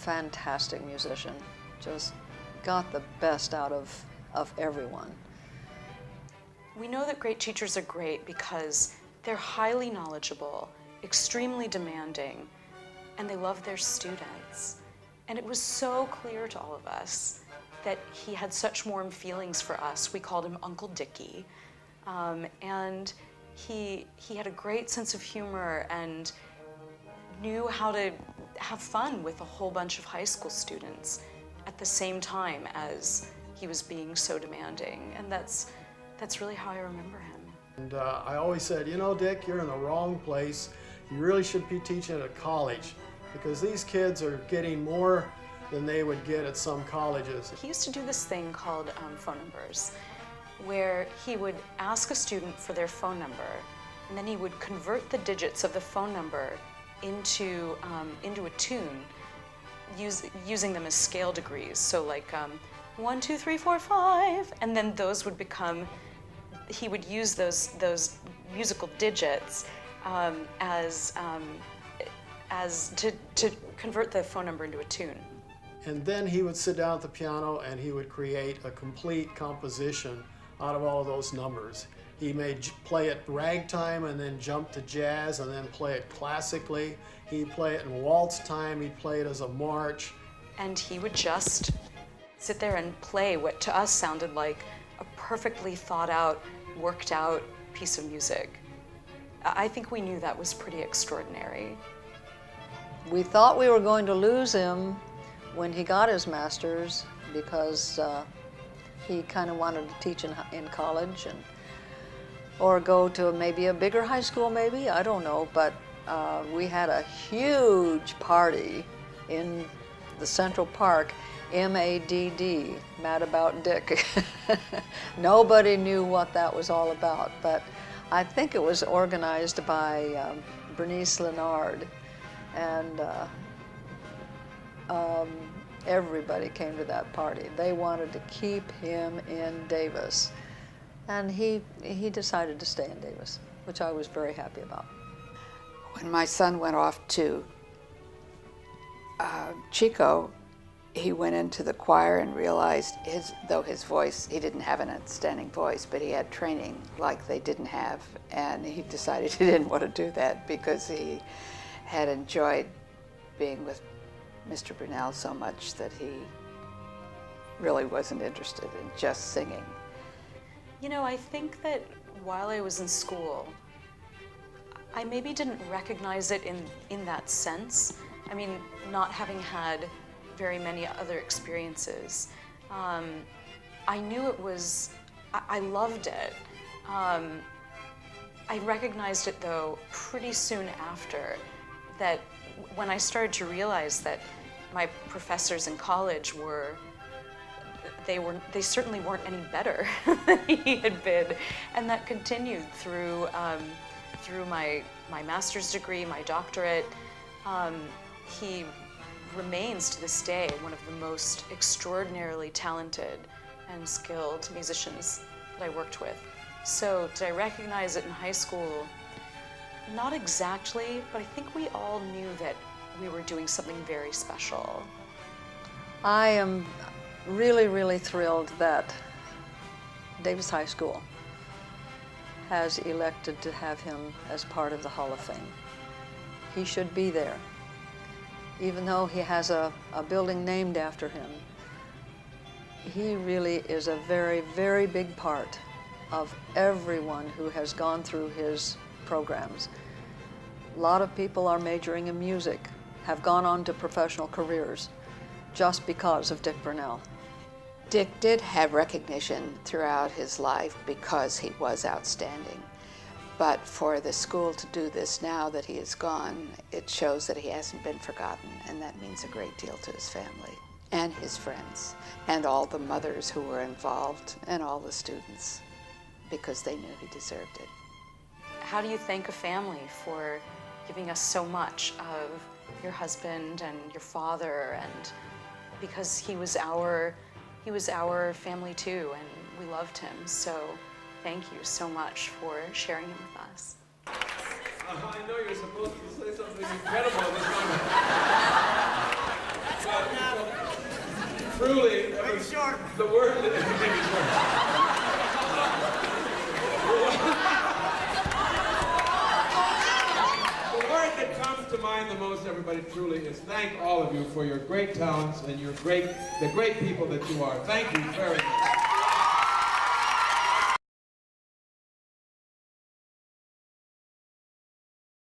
fantastic musician. Just got the best out of everyone. We know that great teachers are great because they're highly knowledgeable, extremely demanding, and they love their students. And it was so clear to all of us that he had such warm feelings for us. We called him Uncle Dickie. And he had a great sense of humor and knew how to have fun with a whole bunch of high school students at the same time as he was being so demanding. And that's really how I remember him. And I always said, you know, Dick, you're in the wrong place. You really should be teaching at college because these kids are getting more than they would get at some colleges. He used to do this thing called phone numbers, where he would ask a student for their phone number, and then he would convert the digits of the phone number into a tune, using them as scale degrees. So like 1, 2, 3, 4, 5, and then those would become. He would use those musical digits to convert the phone number into a tune. And then he would sit down at the piano and he would create a complete composition out of all of those numbers. He may play it ragtime and then jump to jazz and then play it classically. He'd play it in waltz time, he'd play it as a march. And he would just sit there and play what to us sounded like a perfectly thought out, worked out piece of music. I think we knew that was pretty extraordinary. We thought we were going to lose him when he got his master's because he kind of wanted to teach in college or go to maybe a bigger high school, maybe, I don't know, but we had a huge party in the Central Park, MADD, Mad About Dick. Nobody knew what that was all about, but I think it was organized by Bernice Leonard, and everybody came to that party. They wanted to keep him in Davis, and he decided to stay in Davis, which I was very happy about. When my son went off to Chico, he went into the choir and realized though his voice, he didn't have an outstanding voice, but he had training like they didn't have, and he decided he didn't want to do that because he had enjoyed being with Mr. Brunell so much that he really wasn't interested in just singing. You know, I think that while I was in school, I maybe didn't recognize it in that sense. I mean, not having had very many other experiences. I knew it was, I loved it. I recognized it though pretty soon after, that when I started to realize that my professors in college they certainly weren't any better than he had been, and that continued through my master's degree, my doctorate. He remains to this day one of the most extraordinarily talented and skilled musicians that I worked with. So did I recognize it in high school? Not exactly, but I think we all knew that we were doing something very special. I am really, really thrilled that Davis High School has elected to have him as part of the Hall of Fame. He should be there. Even though he has a building named after him, he really is a very, very big part of everyone who has gone through his programs. A lot of people are majoring in music, have gone on to professional careers just because of Dick Brunell. Dick did have recognition throughout his life because he was outstanding. But for the school to do this now that he is gone, it shows that he hasn't been forgotten, and that means a great deal to his family and his friends and all the mothers who were involved and all the students, because they knew he deserved it. How do you thank a family for giving us so much of your husband and your father, and because he was our family too, and we loved him, so thank you so much for sharing him with us. I know you're supposed to say something incredible. Truly, the word that comes to mind the most, everybody, truly, is thank all of you for your great talents and the great people that you are. Thank you very much.